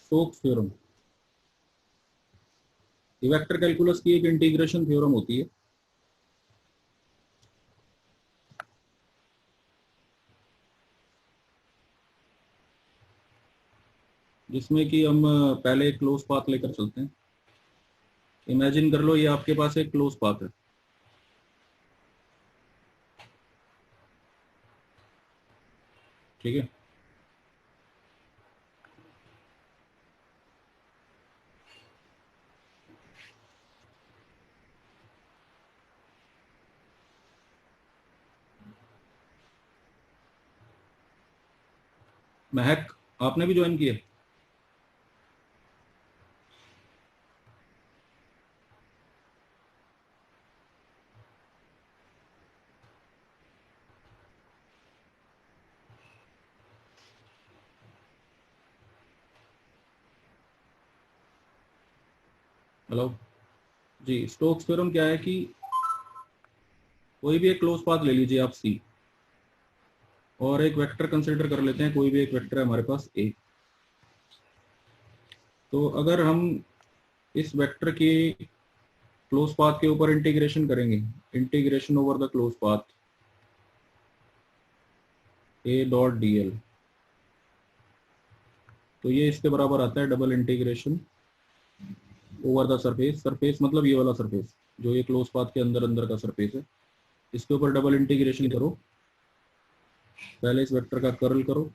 Stokes theorem, ये vector calculus की एक इंटीग्रेशन थ्योरम होती है। जिसमें कि हम पहले एक क्लोज पाथ लेकर चलते हैं। इमेजिन कर लो ये आपके पास एक क्लोज पाथ है, ठीक है। महक, आपने भी ज्वाइन किया? हेलो जी। स्टोक्स थ्योरम क्या है कि कोई भी एक क्लोज पाथ ले लीजिए आप सी, और एक वेक्टर कंसिडर कर लेते हैं, कोई भी एक वेक्टर है हमारे पास ए। तो अगर हम इस वेक्टर की क्लोज पाथ के ऊपर इंटीग्रेशन करेंगे, integration over the close path A dot D L, तो ये इसके बराबर आता है double integration over the surface. Surface मतलब ये वाला सरफेस जो ये क्लोज पाथ के अंदर अंदर का सरफेस है, इसके ऊपर डबल इंटीग्रेशन करो। पहले इस वेक्टर का कर्ल करो,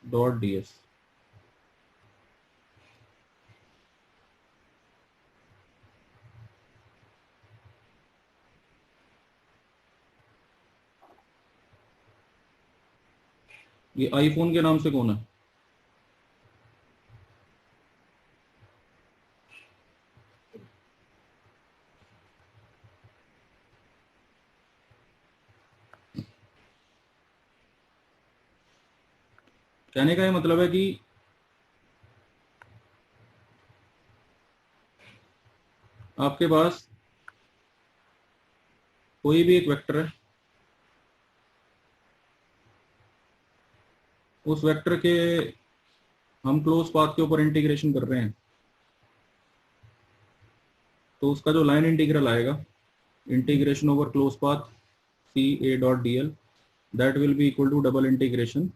डॉट डी एस। ये आईफोन के नाम से कौन है? कहने का ये मतलब है कि आपके पास कोई भी एक वेक्टर है, उस वेक्टर के हम क्लोज पाथ के ऊपर इंटीग्रेशन कर रहे हैं, तो उसका जो लाइन इंटीग्रल आएगा, integration over close path C A dot D L, that will be equal to double integration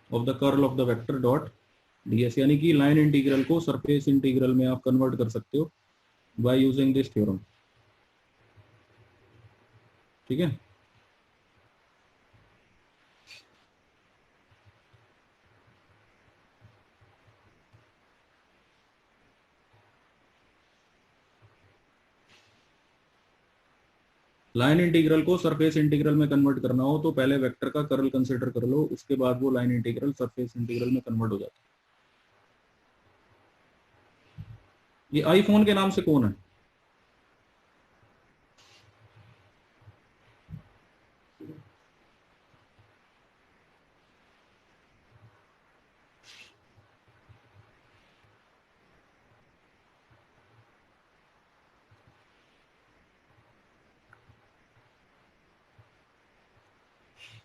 of the curl of the vector dot D S. यानी कि लाइन इंटीग्रल को सरफेस इंटीग्रल में आप convert कर सकते हो by using this theorem, ठीक है। लाइन इंटीग्रल को सरफेस इंटीग्रल में कन्वर्ट करना हो तो पहले वेक्टर का कर्ल कंसीडर कर लो, उसके बाद वो लाइन इंटीग्रल सरफेस इंटीग्रल में कन्वर्ट हो जाता है। ये आईफोन के नाम से कौन है?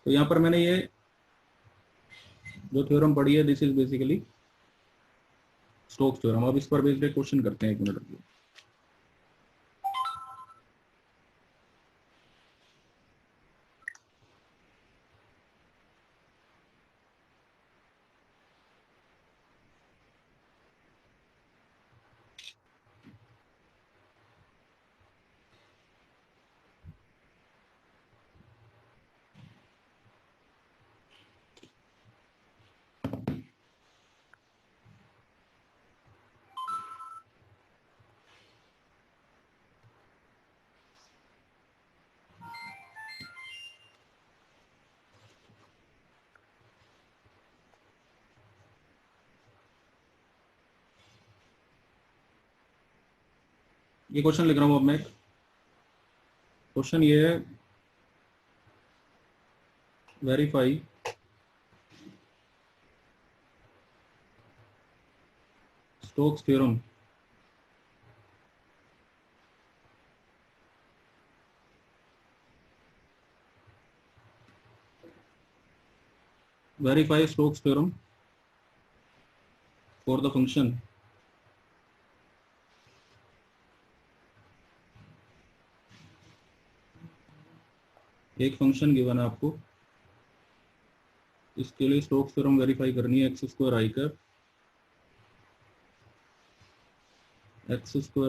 तो यहाँ पर मैंने ये जो थ्योरम पढ़ी है, this is basically Stokes theorem. अब इस पर बेस्ड एक क्वेश्चन करते हैं, एक मिनट रुकिए। ये क्वेश्चन लिख रहा हूँ अब मैं। क्वेश्चन ये है, verify Stokes theorem verify Stokes theorem for the function एक फंक्शन गिवन है आपको, इसके लिए स्टोक्स थ्योरम वेरीफाई करनी है X square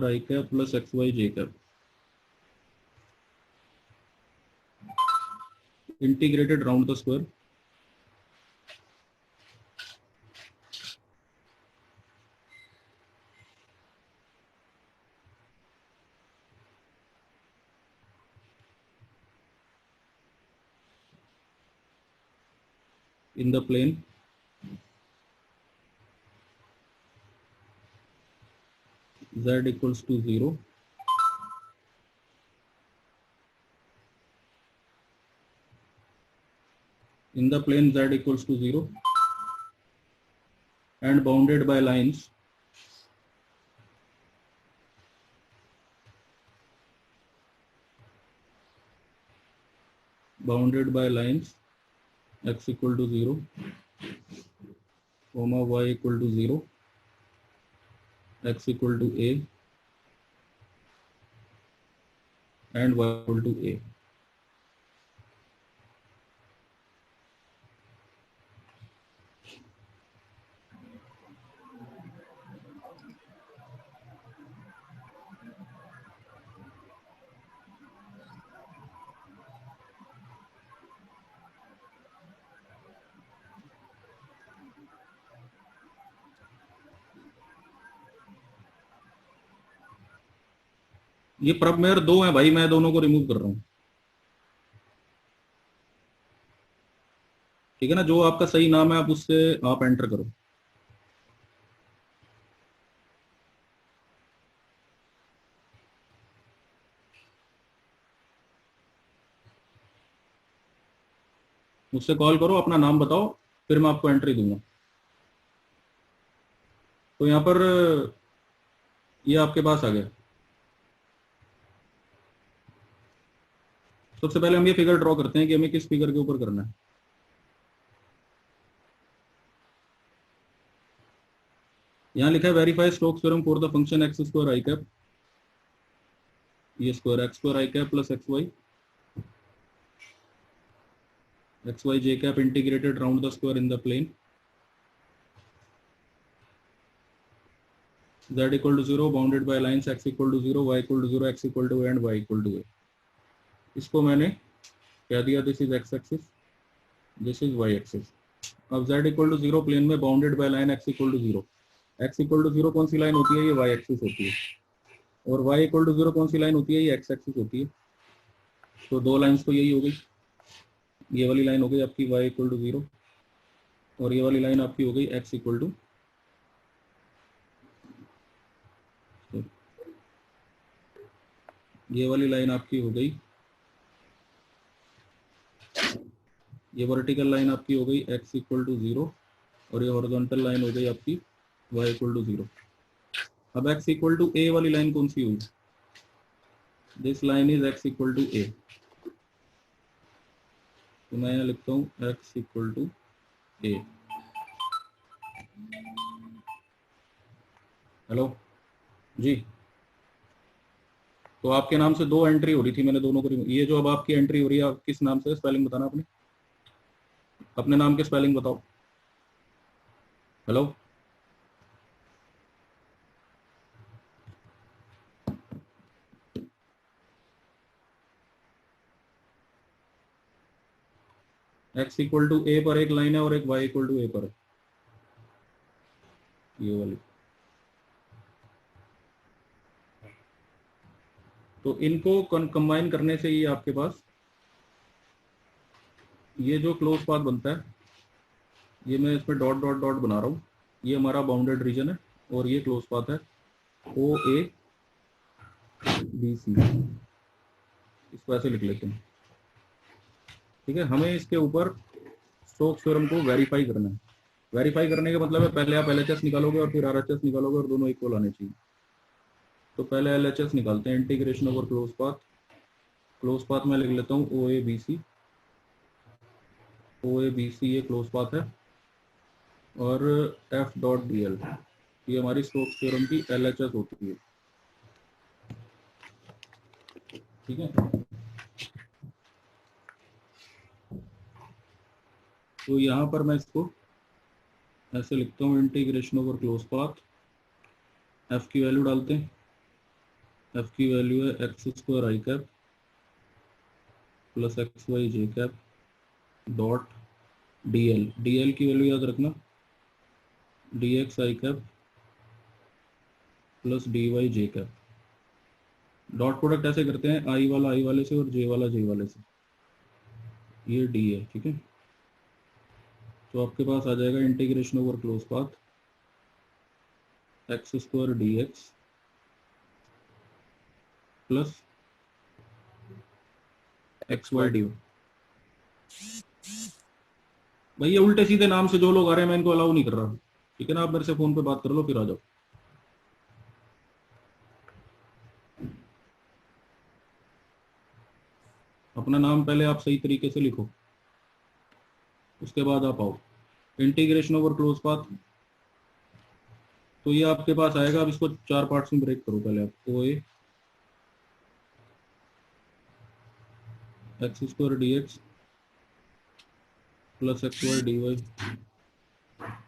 I cap plus x Y J cap integrated round the square in the plane z equals to 0 in the plane z equals to 0 and bounded by lines x equal to 0 comma y equal to 0 x equal to a and y equal to a. ये प्रमेय दो हैं भाई, मैं दोनों को remove कर रहा हूं, ठीक है ना। जो आपका सही नाम है आप उससे आप एंटर करो। मुझसे कॉल करो, अपना नाम बताओ, फिर मैं आपको एंट्री दूंगा। तो यहाँ पर ये आपके पास आ गया। सबसे पहले हम ये फिगर ड्रॉ करते हैं कि हमें किस फिगर के ऊपर करना है। यहाँ लिखा है verify Stokes theorem for the function X square I cap, ये square X square I cap plus x Y J cap integrated round the square in the plane z equal to 0 bounded by lines x equal to 0 y equal to 0 x equal to a and y equal to a। इसको मैंने कह दिया this is x axis, this is y axis. अब z equal to 0 plane में bounded by line x equal to 0, x equal to 0 कौन सी line होती है, ये y एक्सिस होती है, और y equal to 0 कौन सी लाइन होती है, ये x एक्सिस होती है। तो दो लाइंस तो यही हो गई, ये वाली लाइन हो गई आपकी y equal to 0 और ये वाली लाइन आपकी हो गई x equal to, ये वाली लाइन आपकी हो गई, ये वर्टिकल लाइन आपकी हो गई x इक्वल टू 0 और ये हॉरिजॉन्टल लाइन हो गई आपकी y इक्वल टू 0। अब x इक्वल टू a वाली लाइन कौन सी हुई, this line is x equal to a। तो मैं यहाँ लिखता हूँ x equal to a। Hello जी, तो आपके नाम से दो एंट्री हो रही थी, मैंने दोनों को ये जो अब आपकी एंट्री हो रही है, आप किस नाम से, स्पेलिंग बताना अपने, अपने नाम के स्पेलिंग बताओ। Hello x equal to a पर एक लाइन है और एक y इक्वल टू a पर है, ये वाली। तो इनको कंबाइन करने से ये आपके पास ये जो क्लोज पाथ बनता है, ये मैं इसमें डॉट डॉट डॉट बना रहा हूँ, ये हमारा बाउंडेड रीजन है और ये क्लोज पाथ है ओ ए बी सी, इसको ऐसे लिख लेते हैं, ठीक है। हमें इसके ऊपर स्टोक्स थ्योरम को वेरीफाई करना है। वेरीफाई करने का मतलब है पहले आप LHS निकालोगे और फिर RHS निकालोगे और दोनों इक्वल आने चाहिए। तो पहले LHS निकालते हैं, इंटीग्रेशन ओवर क्लोज पाथ में लिख लेता हूँ ओ A B C O A B सी ये क्लोज पाथ है, और एफ डॉट डी एल ये हमारी स्टोक्स थ्योरम की एल एच एस होती है। ठीक है, तो यहाँ पर मैं इसको ऐसे लिखता हूँ, integration over close path, F की वैल्यू डालते हैं, एफ की वैल्यू है X square I cap plus x Y J cap dot D l की वैल्यू याद रखना, D x i cap plus d y J cap. Dot product ऐसे करते हैं, आई वाला आई वाले से और जे वाला जे वाले से, ये डी है। ठीक है, तो आपके पास आ जाएगा integration over close path X square D x plus x Y D. भाई ये उल्टे सीधे नाम से जो लोग आ रहे हैं मैं इनको अलाउ नहीं कर रहा। ठीक है ना, आप मेरे से फोन पे बात कर लो फिर आ जाओ। अपना नाम पहले आप सही तरीके से लिखो, उसके बाद आप आओ। इंटीग्रेशन ओवर क्लोज पाथ, तो ये आपके पास आएगा। अब इसको चार पार्ट्स में ब्रेक करो पहले आप। O A x square D x plus x Y d y,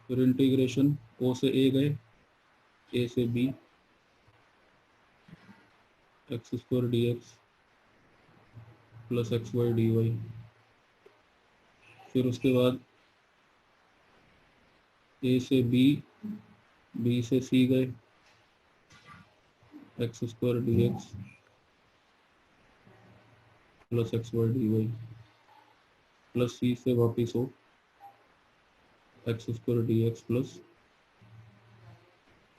फिर इंटीग्रेशन ओ से ए गए, ए से B x square D x plus x Y d y, फिर उसके बाद ए से बी, बी से सी गए, x square D x plus x Y d y, plus C से वापिस हो x square D x plus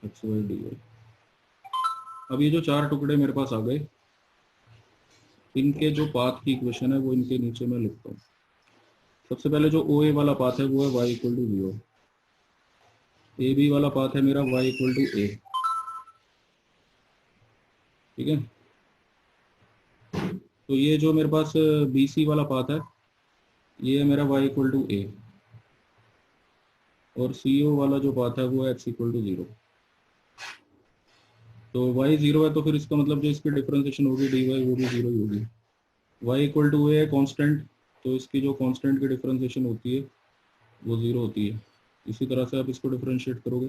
x Y d y. अब ये जो चार टुकड़े मेरे पास आ गए, इनके जो पाथ की इक्वेशन है वो इनके नीचे मैं लिखता हूँ। सबसे पहले जो ओ ए वाला पाथ है वो है Y equal to zero, A B वाला पाथ है मेरा वाई इक्वल टू ए। ठीक है, तो ये जो मेरे पास बी सी वाला पाथ है ये है मेरा वाई इक्वल टू ए, और सी ओ वाला जो पाथ है वो है एक्स इक्वल टू जीरो। तो y जीरो है तो फिर इसका मतलब जो इसकी डिफरेंशिएशन होगी dy वो भी जीरो ही होगी। y इक्वल टू ए है कांस्टेंट, तो इसकी जो कांस्टेंट की डिफरेंशिएशन होती है वो जीरो होती है। इसी तरह से आप इसको डिफरेंशिएट करोगे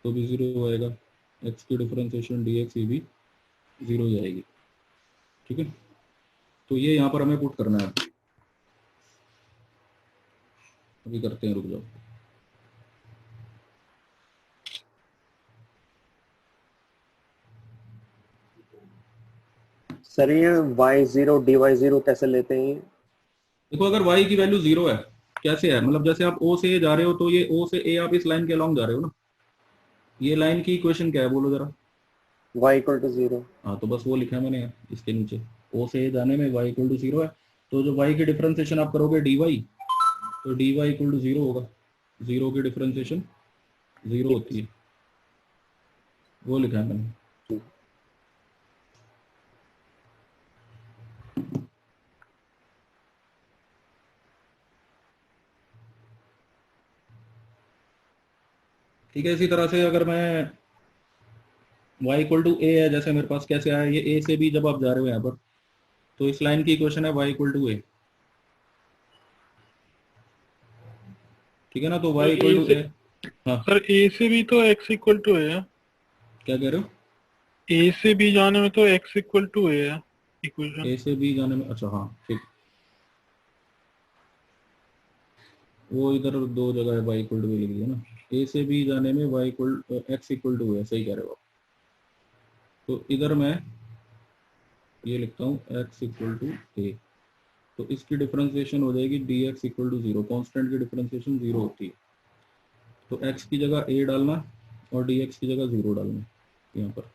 तो भी जीरो आएगा, x की डिफरेंशिएशन dx ये भी जीरो ही आएगी। ठीक है, तो ये यहाँ पर हमें पुट करना है। अभी करते हैं, रुक जाओ। सर ये y0 dy0 कैसे लेते हैं? देखो अगर y की वैल्यू जीरो है, कैसे है मतलब जैसे आप o से a जा रहे हो तो ये o से a आप इस लाइन के अलॉन्ग जा रहे हो ना, ये लाइन की इक्वेशन क्या है बोलो जरा। y equal to 0। हाँ तो बस वो लिखा है मैंने इसके नीचे, ओ से जाने में y इक्वल टू जीरो है, तो जो y की डिफरेंशिएशन आप करोगे dy, तो dy इक्वल टू जीरो होगा। जीरो की डिफरेंशिएशन जीरो होती है, वो लिखा है मैंने। ठीक है, इसी तरह से अगर मैं y इक्वल टू ए है, जैसे मेरे पास कैसे आया ये a से b, जब आप जा रहे हो यहाँ पर तो इस लाइन की इक्वेशन है y इक्वल टू ए। ठीक है ना, तो y sir equal A to से ए। हाँ सर ए से भी तो x इक्वल टू है। क्या कह रहे हो? ए से बी जाने में तो x इक्वल टू है इक्वेशन। ए से b जाने में, अच्छा हाँ ठीक, वो इधर दो जगह है y इक्वल टू ए लिख दिया ना। ए से b जाने में y equal X equal to है, सही कह रहे हो आप। तो इधर मैं ये लिखता हूँ x इक्वल टू ए, तो इसकी डिफरेंशिएशन हो जाएगी D X equal to zero, constant की डिफरेंशिएशन जीरो होती है। तो x की जगह a डालना और डी एक्स की जगह जीरो डालना यहाँ पर।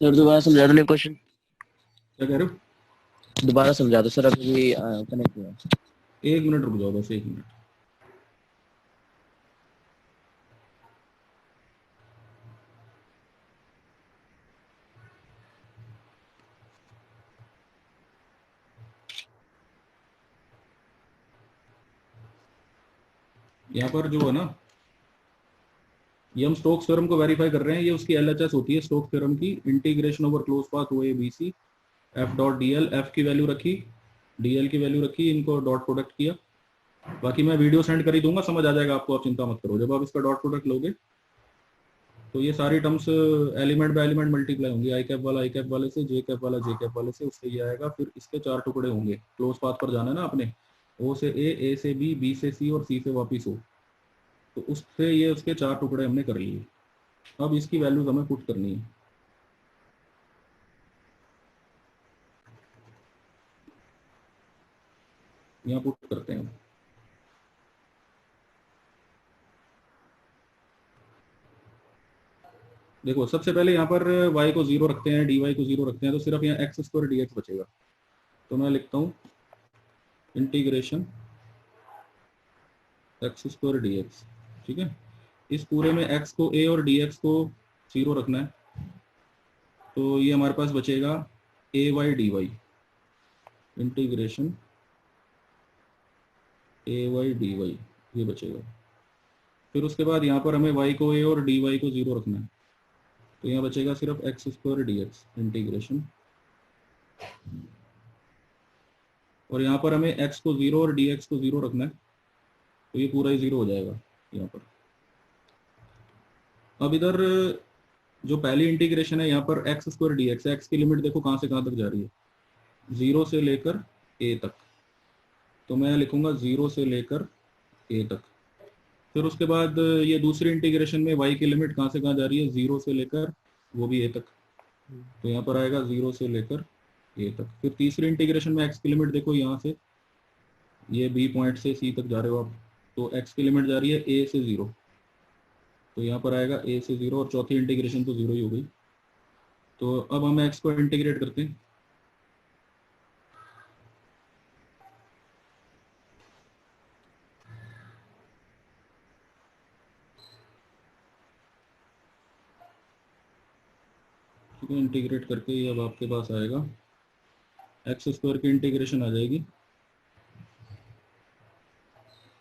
सर दोबारा समझा दो क्वेश्चन, क्या कह रहे हो? दोबारा समझा दो सर, अभी कनेक्ट हुआ। एक मिनट रुक जाओ, बस एक मिनट। यहाँ पर जो है ना, ये हम स्टोक्स थ्योरम को वेरीफाई कर रहे हैं, ये उसकी एलएचएस होती है स्टोक्स थ्योरम की, integration over close path O A B C F dot D l, F की वैल्यू रखी, डी एल की वैल्यू रखी, इनको डॉट प्रोडक्ट किया। बाकी मैं वीडियो सेंड कर ही दूंगा, समझ आ जाएगा आपको, आप चिंता मत करो। जब आप इसका डॉट प्रोडक्ट लोगे तो ये सारी terms element by element multiply होंगी, आई कैप वाला आई कैप वाले से, जे कैप वाला जे कैप वाले से, उससे ये आएगा। फिर इसके 4 टुकड़े होंगे, क्लोज पाथ पर जाना है ना आपने, ओ से ए से बी से सी और सी से वापिस हो, तो उससे ये उसके 4 टुकड़े हमने कर लिए। अब इसकी वैल्यूज हमें पुट करनी है। यहाँ पुट करते हैं। देखो सबसे पहले यहाँ पर y को 0 रखते हैं, dy को 0 रखते हैं, तो सिर्फ यहाँ एक्स स्क्वायर डी एक्स बचेगा। तो मैं लिखता हूँ integration x square D x. ठीक है, इस पूरे में x को a और dx को 0 रखना है, तो ये हमारे पास बचेगा ए वाई डी वाई, इंटीग्रेशन ए वाई डी वाई, ये बचेगा। फिर उसके बाद यहाँ पर हमें y को a और dy को 0 रखना है, तो यहाँ बचेगा सिर्फ x square D x, integration, और यहाँ पर हमें x को 0 और dx को 0 रखना है, तो ये पूरा ही 0 हो जाएगा यहाँ पर। अब इधर जो पहली इंटीग्रेशन है यहाँ पर x square D x, x की लिमिट देखो कहाँ से कहाँ तक जा रही है, 0 से लेकर a तक, तो मैं लिखूंगा 0 से लेकर a तक। फिर उसके बाद ये दूसरी इंटीग्रेशन में y की लिमिट कहाँ से कहाँ जा रही है, 0 से लेकर वो भी a तक, तो यहाँ पर आएगा 0 से लेकर a तक। फिर तीसरी इंटीग्रेशन में x की लिमिट देखो, यहाँ से ये b पॉइंट से c तक जा रहे हो आप, तो x की लिमिट जा रही है a से 0, तो यहाँ पर आएगा a से 0, और चौथी इंटीग्रेशन तो 0 ही हो गई। तो अब हम x को इंटीग्रेट करते हैं। ठीक है, इंटीग्रेट करके ये अब आपके पास आएगा, एक्स स्क्वायर की इंटीग्रेशन आ जाएगी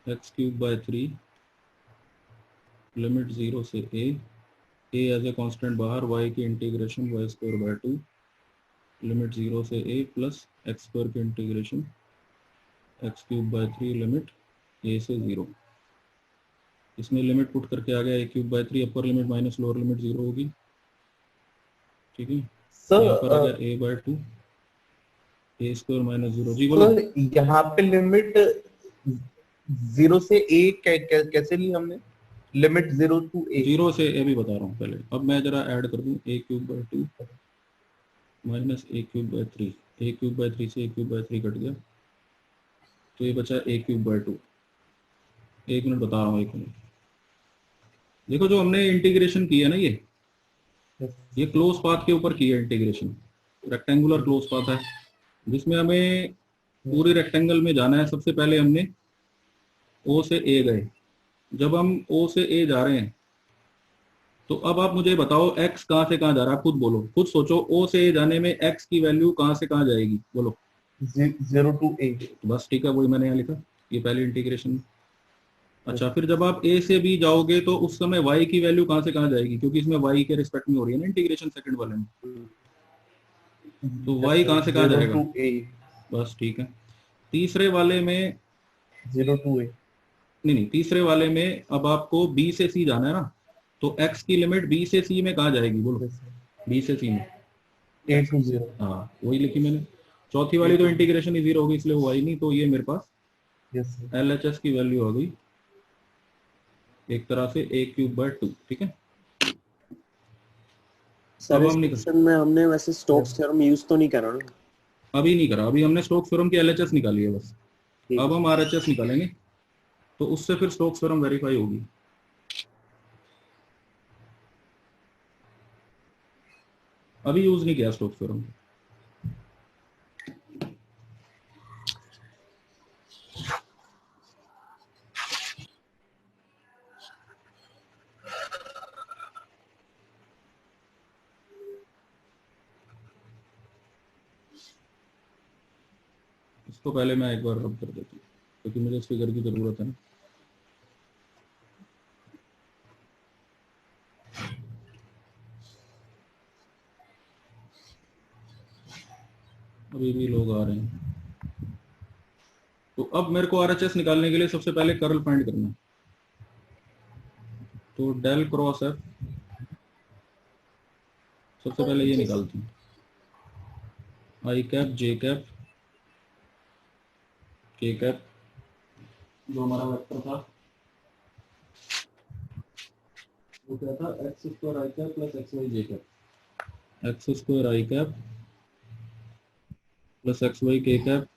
एक्स क्यूब बाय 3, लिमिट 0 से a एज ए कांस्टेंट बाहर, y की integration y square by 2, limit 0 से a प्लस एक्स स्क्वायर की integration x cube by 3, limit a से 0। इसमें लिमिट पुट करके आ गया a cube by 3, upper limit minus lower limit 0 होगी। ठीक है, यहाँ पर आ सर गया a by 2, a square minus 0। जी बोलो। यहाँ पे लिमिट 0 से a कैसे ली हमने, लिमिट 0 टू a? 0 से a भी बता रहा हूँ पहले, अब मैं जरा ऐड कर दूँ, a cube by 2 minus a cube by 3, a cube by 3 से a क्यूब बाय 3 कट गया, तो ये बचा a क्यूब बाय 2। एक मिनट बता रहा हूँ, एक मिनट। देखो जो हमने इंटीग्रेशन की है ना, ये क्लोज पाथ के ऊपर की है इंटीग्रेशन, रेक्टेंगुलर क्लोज पाथ है, जिसमें हमें पूरे रेक्टेंगल में जाना है। सबसे पहले हमने ओ से ए गए, जब हम ओ से ए जा रहे हैं, तो अब आप मुझे बताओ x कहाँ से कहाँ जा रहा है, खुद बोलो, खुद सोचो, ओ से ए जाने में x की वैल्यू कहाँ से कहाँ जाएगी, बोलो। 0 टू a। बस ठीक है, वही मैंने यहाँ लिखा, ये पहली इंटीग्रेशन। अच्छा, फिर जब आप a से b जाओगे तो उस समय y की वैल्यू कहाँ से कहाँ जाएगी, क्योंकि इसमें y के रिस्पेक्ट में हो रही है ना इंटीग्रेशन सेकंड वाले में, तो y कहाँ से कहाँ 0 जाएगा। टू a, बस ठीक है। तीसरे वाले में 0 टू a। नहीं, तीसरे वाले में अब आपको b से c जाना है ना, तो x की लिमिट b से c में कहाँ जाएगी, बोलो। b से c में a टू 0। हाँ, वही लिखी मैंने। चौथी वाली तो इंटीग्रेशन ही 0 होगी, इसलिए वो आई नहीं, तो ये मेरे पास यस LHS की वैल्यू आ गई एक तरह से a क्यूब बाय 2। ठीक है, सर अब इस हम निकल, क्वेश्चन में हमने वैसे स्टोक्स थ्योरम यूज तो नहीं करा ना? अभी नहीं करा, अभी हमने स्टोक्स थ्योरम की LHS निकाली है बस। ठीक अब है। हम RHS निकालेंगे, तो उससे फिर स्टोक्स थ्योरम वेरीफाई होगी। अभी यूज नहीं किया स्टोक्स थ्योरम। इसको पहले मैं एक बार रब कर देता हूँ, क्योंकि मुझे इस फिगर की जरूरत है ना। अभी भी लोग आ रहे हैं। तो अब मेरे को आरएचएस निकालने के लिए सबसे पहले कर्ल फाइंड करना है। तो डेल क्रॉस एफ, सबसे पहले ये निकालते हैं, आई cap j cap k cap, जो हमारा वेक्टर था वो क्या था, x square I cap plus x Y J cap, x square I cap plus x Y के कैप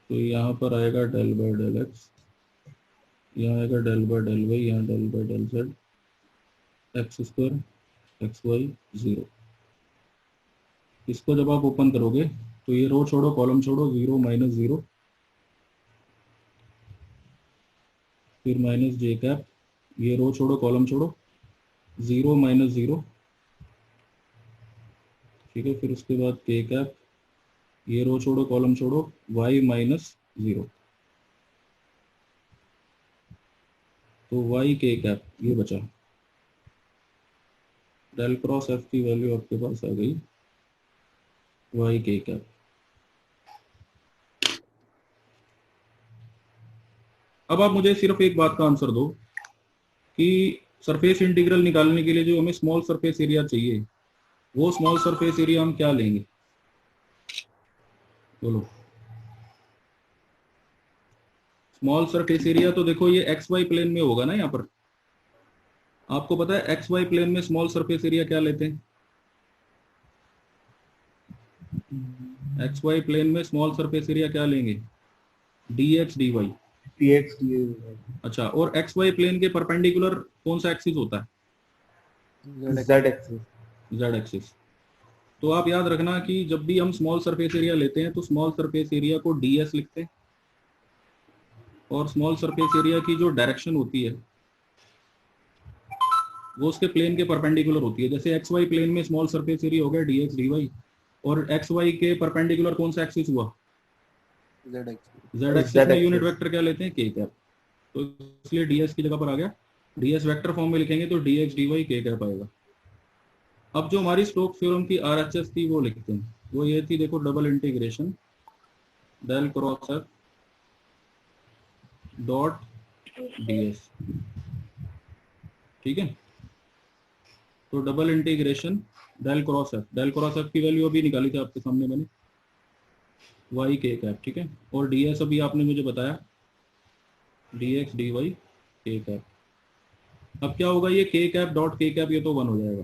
तो यहाँ पर आएगा डेल बाय डेल एक्स, यहाँ आएगा डेल बाय डेल वाई, यहाँ del by del z, x square x y 0। इसको जब आप ओपन करोगे तो ये रो छोड़ो कॉलम छोड़ो, 0 माइनस 0, फिर माइनस जे कैप, ये रो छोड़ो कॉलम छोड़ो, 0 माइनस 0, ठीक है। फिर उसके बाद के कैप, ये रो छोड़ो कॉलम छोड़ो, y माइनस 0, तो y के कैप ये बचा। डेल क्रॉस एफ की वैल्यू आपके पास आ गई y के कैप। अब आप मुझे सिर्फ एक बात का आंसर दो कि सरफेस इंटीग्रल निकालने के लिए जो हमें स्मॉल सरफेस एरिया चाहिए, वो स्मॉल सरफेस एरिया हम क्या लेंगे, बोलो। स्मॉल सरफेस एरिया तो देखो ये एक्स वाई प्लेन में होगा ना, यहाँ पर आपको पता है एक्स वाई प्लेन में स्मॉल सरफेस एरिया क्या लेते हैं, एक्स वाई प्लेन में स्मॉल सरफेस एरिया क्या लेंगे, डी एक्स डी वाई। अच्छा, और एक्स वाई प्लेन के परपेंडिकुलर कौन सा एक्सिस होता है, जेड एक्सिस। Z axis. तो आप याद रखना कि जब भी हम स्मॉल सरफेस एरिया लेते हैं तो स्मॉल सरफेस एरिया को ds लिखते हैं, और स्मॉल सरफेस एरिया की जो डायरेक्शन होती है वो उसके प्लेन के परपेंडिकुलर होती है। जैसे एक्स वाई प्लेन में स्मॉल सरफेस एरिया हो गया dx dy, और एक्स वाई के परपेंडिकुलर कौन सा एक्सिस हुआ, जेड एक्सिस में यूनिट वेक्टर क्या लेते हैं, के कैप। तो इसलिए ds की जगह पर आ गया, ds वेक्टर फॉर्म में लिखेंगे तो dx dy के कैप आएगा। अब जो हमारी स्टोक्स थ्योरम की आरएचएस थी वो लिखते हैं, वो ये थी, देखो, double integration del cross F dot ds, ठीक है। तो double integration del cross F की वैल्यू अभी निकाली थी आपके सामने मैंने, y के कैप, ठीक है। और ds अभी आपने मुझे बताया dx dy के कैप। अब क्या होगा, ये के कैप डॉट के कैप ये तो 1 हो जाएगा,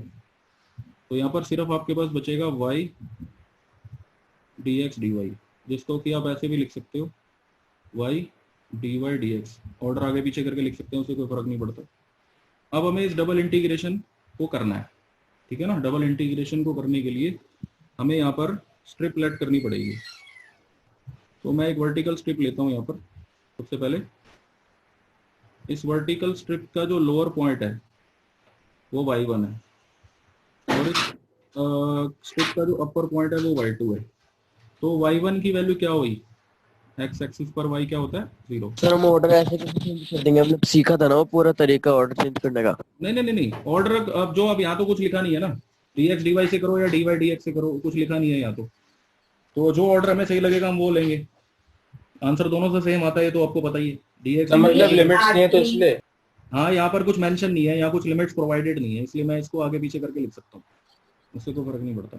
तो यहाँ पर सिर्फ आपके पास बचेगा y dx dy, जिसको कि आप ऐसे भी लिख सकते हो y dy dx, ऑर्डर आगे पीछे करके लिख सकते हैं, उससे कोई फर्क नहीं पड़ता। अब हमें इस डबल इंटीग्रेशन को करना है, ठीक है ना। डबल इंटीग्रेशन को करने के लिए हमें यहाँ पर स्ट्रिप लेट करनी पड़ेगी। तो मैं एक वर्टिकल स्ट्रिप लेता हूँ यहाँ पर। सबसे पहले इस वर्टिकल स्ट्रिप का जो लोअर पॉइंट है वो y1 है, और इस स्ट्रिप का जो अपर पॉइंट है वो y2 है। तो y1 की वैल्यू क्या हुई, एक्स एक्सिस पर y क्या होता है, 0। सर हम ऑर्डर ऐसे कैसे चेंज कर देंगे, हमने सीखा था ना वो पूरा तरीका ऑर्डर चेंज करने का। नहीं, ऑर्डर अब जो, अब यहाँ तो कुछ लिखा नहीं है ना, dx dy से करो या dy dx से करो, कुछ लिखा नहीं है यहाँ तो जो ऑर्डर हमें सही लगेगा हम वो लेंगे। आंसर दोनों से सेम आता है, तो आपको पता ही है, dx मतलब लिमिट्स नहीं है तो इसलिए। हाँ, यहाँ पर कुछ मेंशन नहीं है, यहाँ कुछ लिमिट्स प्रोवाइडेड नहीं है, इसलिए मैं इसको आगे पीछे करके लिख सकता हूँ, उससे कोई फर्क नहीं पड़ता।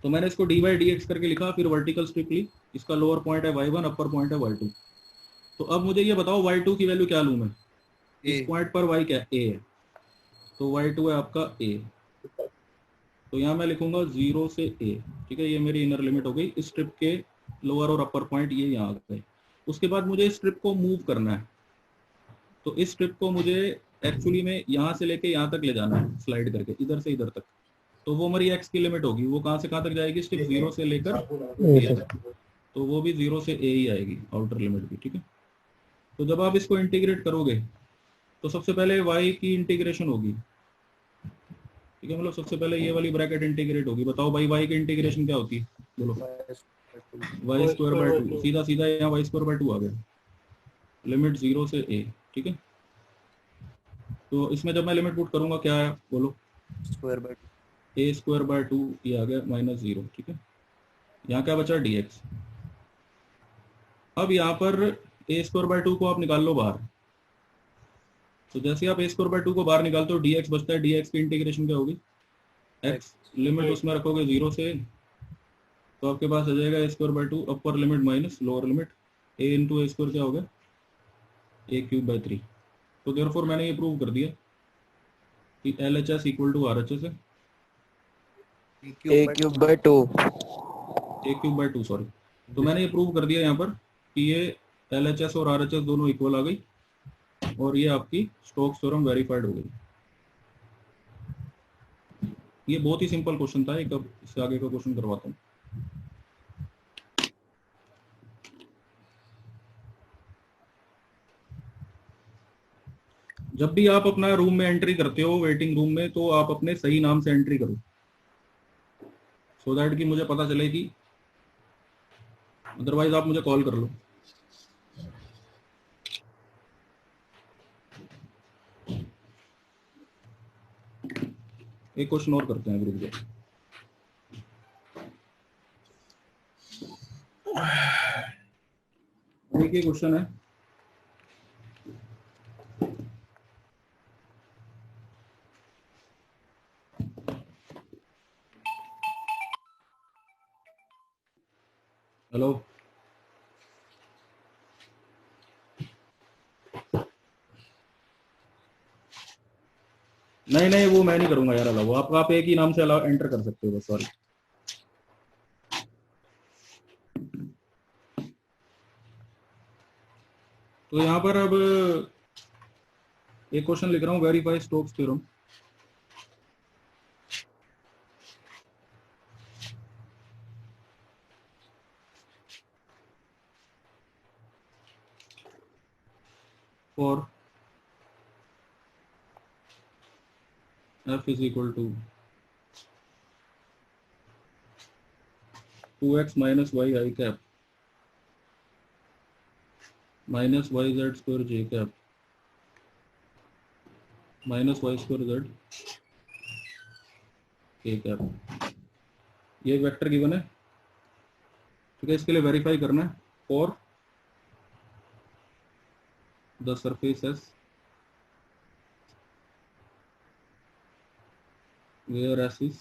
तो मैंने इसको dy dx करके लिखा, फिर वर्टिकल स्ट्रिप ली, इसका लोअर पॉइंट है y1, अपर पॉइंट है y2। तो अब मुझे ये बताओ y2 की वैल्यू क्या लूँ मैं, इस पॉइंट पर y क्या a है, तो y2 है आपका a। तो यहाँ मैं लिखूंगा 0 से a, ठीक है। ये मेरी इनर लिमिट हो गई, इस स्ट्रिप के लोअर और अपर पॉइंट ये यहाँ आ गए। उसके बाद मुझे इस स्ट्रिप को मूव करना है, तो इस स्ट्रिप को मुझे एक्चुअली में यहाँ से लेके यहाँ तक ले जाना है, स्लाइड करके इधर से इधर तक। तो वो हमारी x की लिमिट होगी, वो कहाँ से कहाँ तक जाएगी, स्ट्रिप 0 से लेकर a तक, तो वो भी 0 से a ही आएगी, आउटर लिमिट भी, ठीक है। तो जब आप इसको इंटीग्रेट करोगे तो सबसे पहले y की इंटीग्रेशन होगी, ठीक है। मतलब सबसे पहले ये वाली ब्रैकेट इंटीग्रेट होगी। बताओ भाई y की इंटीग्रेशन क्या होती है, बोलो। y स्क्वायर बाय 2, सीधा सीधा यहाँ y स्क्वायर बाय 2 आ गया, लिमिट 0 से a, ठीक है। तो इसमें जब मैं लिमिट पुट करूंगा क्या है, बोलो, square by A square by 2 ये आ गया -0, ठीक है। यहाँ क्या बचा dx। अब यहाँ पर ए स्क्वायर बाय 2 को आप निकाल लो बाहर, तो जैसे आप ए स्क्वायर बाय 2 को बाहर निकालते हो dx बचता है, dx की इंटीग्रेशन क्या होगी, x लिमिट उसमें रखोगे 0 से, तो आपके पास आ जाएगा a square by 2 upper limit minus lower limit a into a square क्या होगा a क्यूब बाय 3। तो देयरफॉर मैंने ये प्रूव कर दिया कि LHS इक्वल टू RHS है, a cube by 2। a cube by 2 sorry. तो मैंने ये प्रूव कर दिया यहाँ पर कि ये LHS और RHS दोनों इक्वल आ गई, और ये आपकी स्टोक्स थ्योरम वेरीफाइड हो गई। ये बहुत ही सिंपल क्वेश्चन था, एक अब इससे आगे का क्वेश्चन करवाता हूँ। जब भी आप अपना रूम में एंट्री करते हो वेटिंग रूम में, तो आप अपने सही नाम से एंट्री करो, सो दैट कि मुझे पता चले कि, अदरवाइज आप मुझे कॉल कर लो। एक क्वेश्चन और करते हैं ग्रुप के। देखिए क्वेश्चन है, हेलो नहीं नहीं वो मैं नहीं करूंगा यार अलाउ, आप एक ही नाम से अलाउ एंटर कर सकते हो बस, सॉरी। तो यहाँ पर अब एक क्वेश्चन लिख रहा हूँ, verify Stokes theorem. For f is equal to 2x minus y I cap minus yz square j cap minus y square z k cap। ये वेक्टर गिवन है, ठीक है। इसके लिए वेरीफाई करना है for the surface S where S is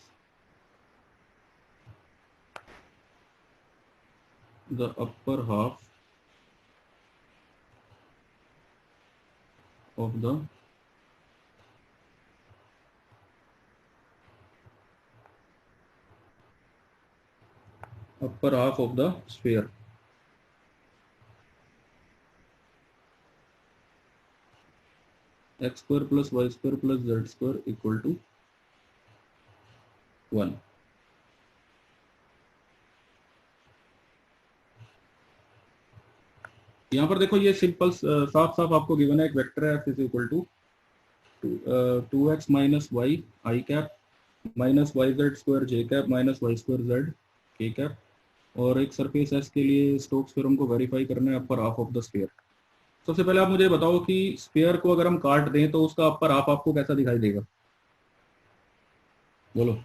the upper half of the sphere, x square plus y square plus z square equal to 1। यहाँ पर देखो ये सिंपल साफ साफ आपको गिवन है, एक वेक्टर है f is equal to 2x minus y i cap minus y z square j cap minus y square z k cap, और एक सरफेस एस के लिए स्टोक्स थ्योरम को वेरीफाई करना है upper half of the sphere. सबसे पहले आप मुझे बताओ कि स्फीयर को अगर हम काट दें तो उसका अपर हाफ आपको कैसा दिखाई देगा, बोलो।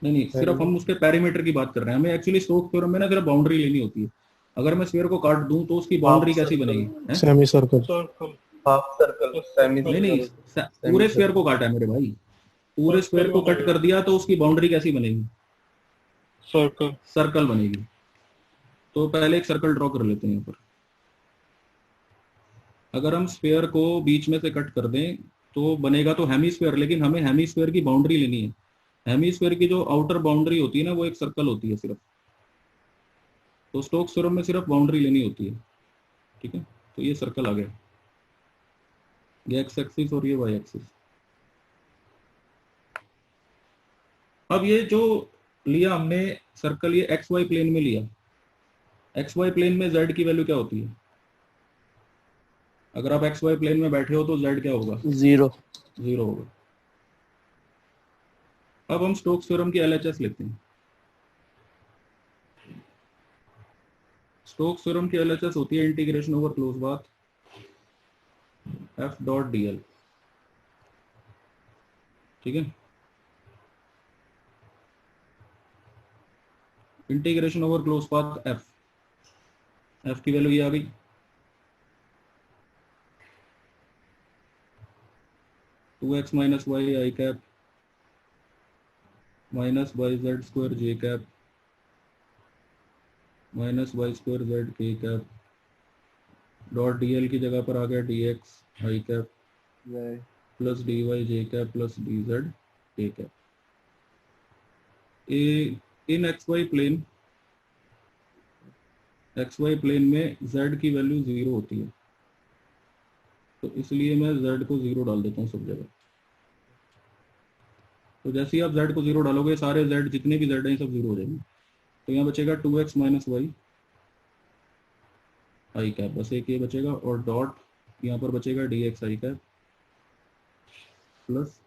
नहीं सिर्फ हम उसके पैरामीटर की बात कर रहे हैं, हमें एक्चुअली स्टोक्स थ्योरम में ना सिर्फ बाउंड्री लेनी होती है। अगर मैं स्फीयर को काट दूं तो उसकी बाउंड्री कैसी बनेगी, semi circle, half circle, semi नहीं पूरे स्फीयर को काटा है मेरे भाई, पूरे स्क्वायर को कट कर दिया तो उसकी बाउंड्री कैसी बनेगी, सर्कल बनेगी। तो पहले एक सर्कल ड्रॉ कर लेते हैं यहाँ पर। अगर हम स्फीयर को बीच में से कट कर दें तो बनेगा तो हेमीस्फीयर, लेकिन हमें हेमीस्फीयर की बाउंड्री लेनी है। हेमीस्फीयर की जो आउटर बाउंड्री होती है ना वो एक सर्कल होती है सिर्फ, तो स्टोक्स थ्योरम में सिर्फ बाउंड्री लेनी होती है, ठीक है। तो ये सर्कल आ गया, ये एक्स एक्सिस और ये वाई एक्सिस। अब ये जो लिया हमने सर्कल, ये एक्स वाई प्लेन में लिया, एक्स वाई प्लेन में जेड की वैल्यू क्या होती है, अगर आप एक्स वाई प्लेन में बैठे हो तो जेड क्या होगा, 0 होगा। अब हम स्टोक्स थ्योरम की एलएचएस लेते हैं। स्टोक्स थ्योरम की एलएचएस होती है integration over close path F dot dl. ठीक है। Integration over close path F, F की वैल्यू ये आ गई, two x minus y i cap minus y z square j cap minus y square z k cap dot D l की जगह पर आ गया d x i cap plus d y J cap plus d z k cap. In x y plane, x y plane में z की value 0 होती है, तो इसलिए मैं z को 0 डाल देता हूँ सब जगह। तो जैसे ही आप z को 0 डालोगे सारे z जितने भी z हैं सब 0 हो जाएंगे। तो यहाँ बचेगा 2x minus y i cap, बस एक ये बचेगा, और डॉट यहाँ पर बचेगा D x i cap plus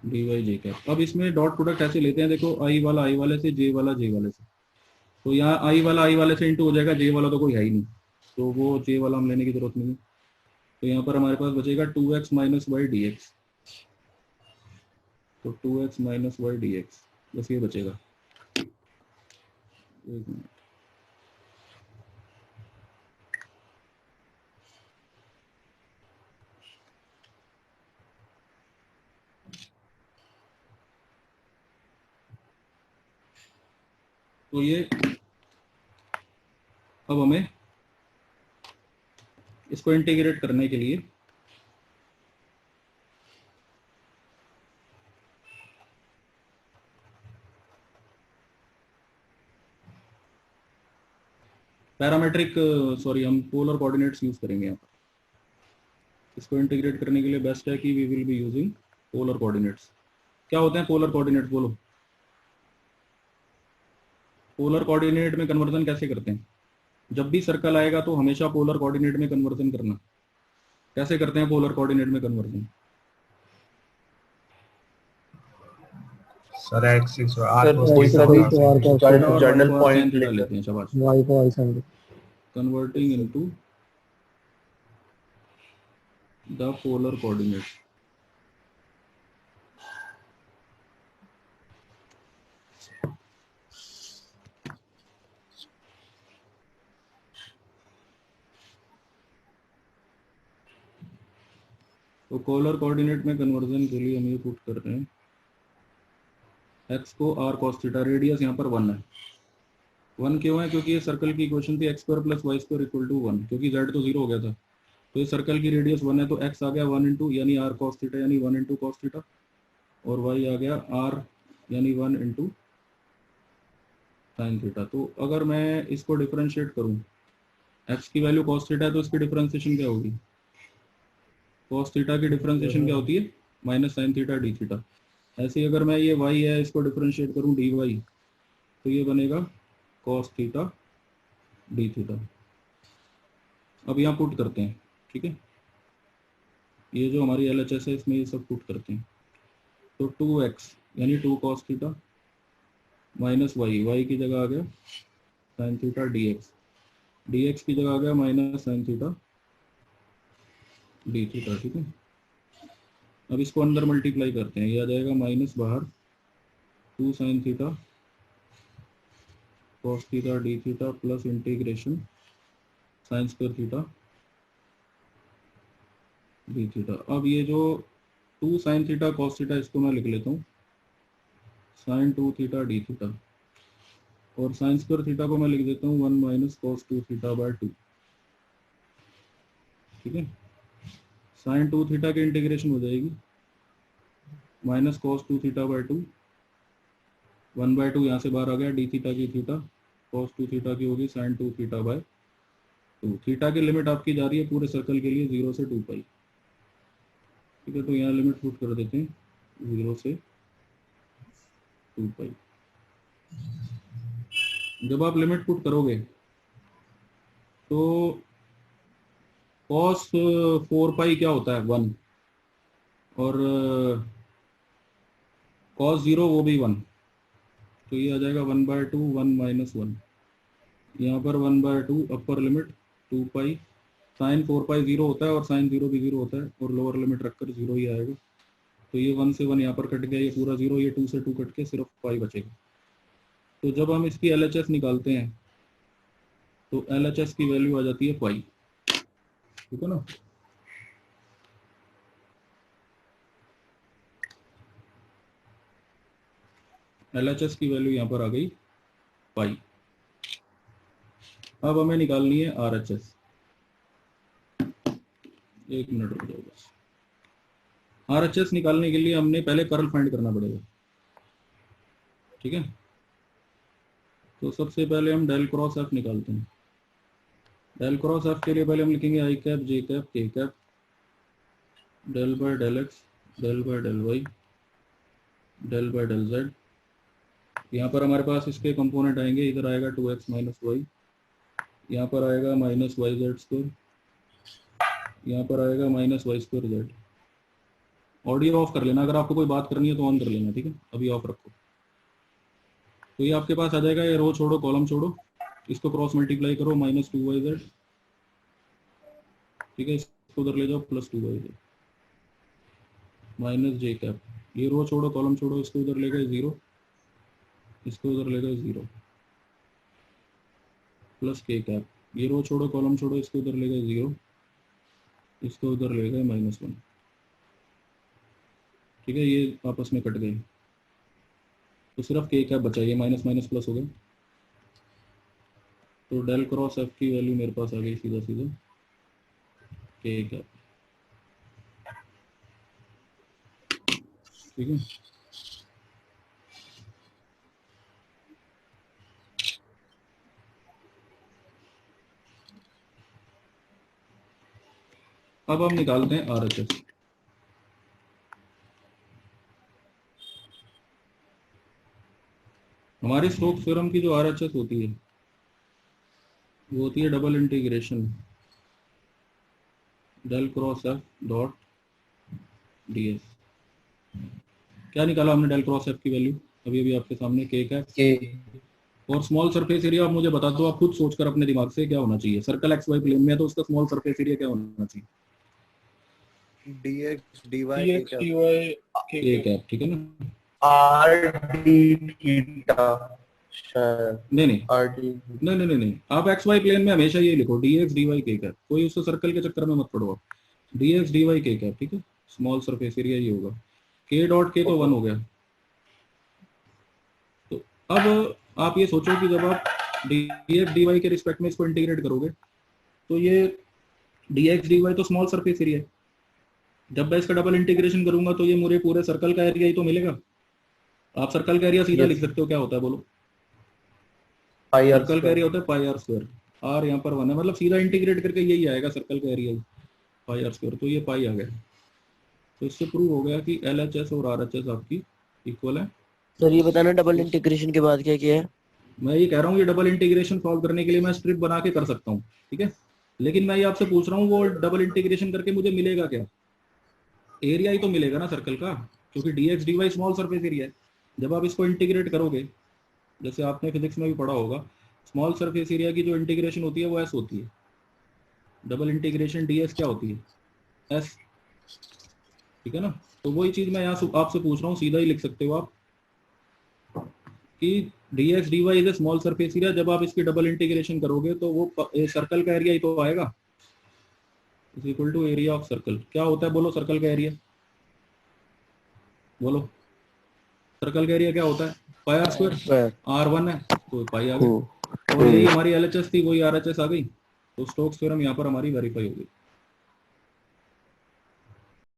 d y J cap. अब इसमें डॉट प्रोडक्ट ऐसे लेते हैं, देखो आई वाला आई वाले से, जे वाला जे वाले से, तो यहाँ आई वाला आई वाले से इंटू हो जाएगा, जे वाला तो कोई है ही नहीं, तो वो जे वाला हम लेने की जरूरत नहीं है। तो यहाँ पर हमारे पास बचेगा 2x minus Y D x, तो 2x minus Y D x, बस ये बचेगा। एक मिनट, तो ये अब हमें इसको इंटीग्रेट करने के लिए पैरामेट्रिक हम पोलर कोऑर्डिनेट्स यूज करेंगे यहाँ पर। इसको इंटीग्रेट करने के लिए बेस्ट है कि we will be using polar coordinates. क्या होते हैं पोलर कोऑर्डिनेट्स, बोलो। पोलर कोऑर्डिनेट में कन्वर्जन कैसे करते हैं? जब भी सर्कल आएगा तो हमेशा पोलर कोऑर्डिनेट में कन्वर्जन करना। कैसे करते हैं पोलर कोऑर्डिनेट में कन्वर्जन? सर एक्सिस और सर, कोई सा भी जनरल पॉइंट लेते हैं, शाबाश। y को y sin converting into the polar coordinate. तो पोलर कोऑर्डिनेट में कन्वर्जन के लिए हम ये पुट कर रहे हैं x को r cos थीटा, रेडियस यहाँ पर 1 है। 1 क्यों है? क्योंकि ये सर्कल की इक्वेशन थी x square plus y square equal to 1, क्योंकि z तो 0 हो गया था। तो ये सर्कल की रेडियस 1 है, तो x आ गया 1 इंटू यानी r cos थीटा यानी 1 इंटू कॉस थीटा, और y आ गया r यानी 1 इंटू साइन थीटा। तो अगर मैं इसको डिफरेंशिएट करूँ, x की वैल्यू cos थीटा है तो इसकी डिफरेंशिएशन क्या होगी? cos थीटा की डिफरेंशिएशन क्या होती है? Minus sine theta D theta. ऐसे ही अगर मैं ये y है इसको डिफरेंशिएट करूं dy, तो ये बनेगा cos थीटा डी थीटा। अब यहाँ पुट करते हैं, ठीक है, ये जो हमारी LHS है इसमें ये सब पुट करते हैं। तो 2x यानी 2 cos थीटा माइनस y की जगह आ गया साइन थीटा dx की जगह आ गया minus sine theta D theta, ठीक है। अब इसको अंदर मल्टीप्लाई करते हैं, ये आ जाएगा माइनस बाहर 2 sine theta cos theta D theta plus integration sine square theta D theta. अब ये जो 2 साइन थीटा कॉस थीटा इसको मैं लिख लेता हूँ साइन 2 थीटा डी थीटा, और साइन स्क्वायर थीटा को मैं लिख देता हूँ 1 माइनस कॉस 2 थीटा बाय 2, ठीक है। साइन 2 थीटा की इंटीग्रेशन हो जाएगी माइनस कॉस 2 थीटा बाय 2, 1/2 यहाँ से बाहर आ गया, डी थीटा की थीटा कॉस 2 थीटा की होगी साइन 2 थीटा बाय 2। थीटा की लिमिट आपकी जा रही है पूरे सर्कल के लिए 0 से 2 पाई, ठीक है। तो यहाँ लिमिट पुट कर देते हैं 0 से 2 पाई। जब आप लिमिट पुट करोगे तो cos 4 पाई क्या होता है? 1, और cos 0 वो भी 1, तो ये आ जाएगा 1/2 1 माइनस 1, यहाँ पर 1/2 अपर लिमिट 2 पाई, साइन 4 पाई 0 होता है और साइन 0 भी 0 होता है, और लोअर लिमिट रखकर 0 ही आएगा। तो ये 1 से 1 यहाँ पर कट गया, ये पूरा 0, ये 2 से 2 कट के सिर्फ पाई बचेगा। तो जब हम इसकी LHS निकालते हैं तो LHS की वैल्यू आ जाती है पाई, ठीक है ना। LHS की वैल्यू यहाँ पर आ गई पाई। अब हमें निकालनी है RHS। एक मिनट रुक जाओ बस। RHS निकालने के लिए हमने पहले कर्ल फाइंड करना पड़ेगा, ठीक है। तो सबसे पहले हम डेल क्रॉस एफ निकालते हैं। डेल क्रॉस एफ के लिए पहले हम लिखेंगे i cap j cap k cap, del by del x, del by del y, del by del z. यहाँ पर हमारे पास इसके कंपोनेंट आएंगे, इधर आएगा 2x माइनस वाई, यहाँ पर आएगा माइनस वाई जेड स्क्वायर, यहाँ पर आएगा minus y square z. Audio off कर लेना, अगर आपको कोई बात करनी है तो ऑन कर लेना, ठीक है, अभी ऑफ रखो। तो ये आपके पास आ जाएगा, ये रो छोड़ो कॉलम छोड़ो, इसको क्रॉस मल्टीप्लाई करो, माइनस 2yz, ठीक है, इसको उधर ले जाओ, प्लस 2yz माइनस जे कैप। ये रो छोड़ो कॉलम छोड़ो, इसको उधर ले गए 0, इसको उधर ले गए 0, प्लस के कैप। ये रो छोड़ो कॉलम छोड़ो, इसको उधर ले गए 0, इसको उधर ले गए -1, ठीक है, ये आपस में कट गए, तो सिर्फ के कैप बचा, ये माइनस माइनस प्लस हो गए। तो डेल क्रॉस एफ की वैल्यू मेरे पास आ गई सीधा सीधा के कैप, ठीक है। अब हम निकालते हैं RHS। हमारी स्टोक्स थ्योरम की जो RHS होती है वो होती है double integration del cross F dot ds। क्या निकाला हमने डेल क्रॉस एफ की वैल्यू अभी अभी आपके सामने के कैप। और स्मॉल सरफेस एरिया आप मुझे बता दो, आप खुद सोचकर अपने दिमाग से क्या होना चाहिए। सर्कल XY प्लेन में है तो उसका स्मॉल सरफेस एरिया क्या होना चाहिए, dx dy dx dy के कैप, ठीक है ना। r d थीटा नहीं नहीं r d नहीं नहीं नहीं, आप XY प्लेन में हमेशा ये लिखो dx dy के कैप, कोई उससे सर्कल के चक्कर में मत पड़ो आप, dx dy के कैप, ठीक है। स्मॉल सरफेस एरिया ये होगा, k डॉट k तो 1 हो गया। तो अब आप ये सोचो कि जब आप dx dy के रिस्पेक्ट में इसको इंटीग्रेट करोगे तो ये dx dy तो स्मॉल सरफेस एरिया है, जब मैं इसका डबल इंटीग्रेशन करूंगा तो ये मुझे पूरे सर्कल का एरिया ही तो मिलेगा। आप सर्कल का एरिया सीधा लिख सकते हो, क्या होता है बोलो, सर्कल का एरिया होता है पाई आर स्क्वायर, आर यहाँ पर 1 है, मतलब सीधा इंटीग्रेट करके यही आएगा सर्कल का एरिया पाई आर स्क्वायर। तो ये पाई आ गया, तो इससे प्रूव हो गया कि LHS और RHS आपकी इक्वल है। सर ये बताना डबल इंटीग्रेशन के बाद क्या किया है। मैं ये कह रहा हूँ ये डबल इंटीग्रेशन सॉल्व करने के लिए मैं स्ट्रिप बना के कर सकता हूँ, ठीक है, लेकिन मैं ये आपसे पूछ रहा हूँ वो डबल इंटीग्रेशन करके मुझे मिलेगा क्या, एरिया ही तो मिलेगा ना सर्कल का, क्योंकि dx dy small surface area है। जब आप इसको इंटीग्रेट करोगे, जैसे आपने फिजिक्स में भी पढ़ा होगा, स्मॉल सरफेस एरिया की जो इंटीग्रेशन होती है वो s होती है, डबल इंटीग्रेशन ds क्या होती है s, ठीक है ना। तो वही चीज मैं यहाँ आपसे पूछ रहा हूँ, सीधा ही लिख सकते हो आप कि dx dy is a small surface area. जब आप इसकी डबल इंटीग्रेशन करोगे तो वो सर्कल का एरिया ही तो आएगा, is equal to area of circle. क्या होता है बोलो सर्कल का एरिया, बोलो सर्कल का एरिया क्या होता है, पाई आर स्क्वायर, r1 है तो पाई आ गया, और यही हमारी LHS थी वही RHS आ गई, तो स्टोक्स थ्योरम यहाँ पर हमारी वेरीफाई हो गई।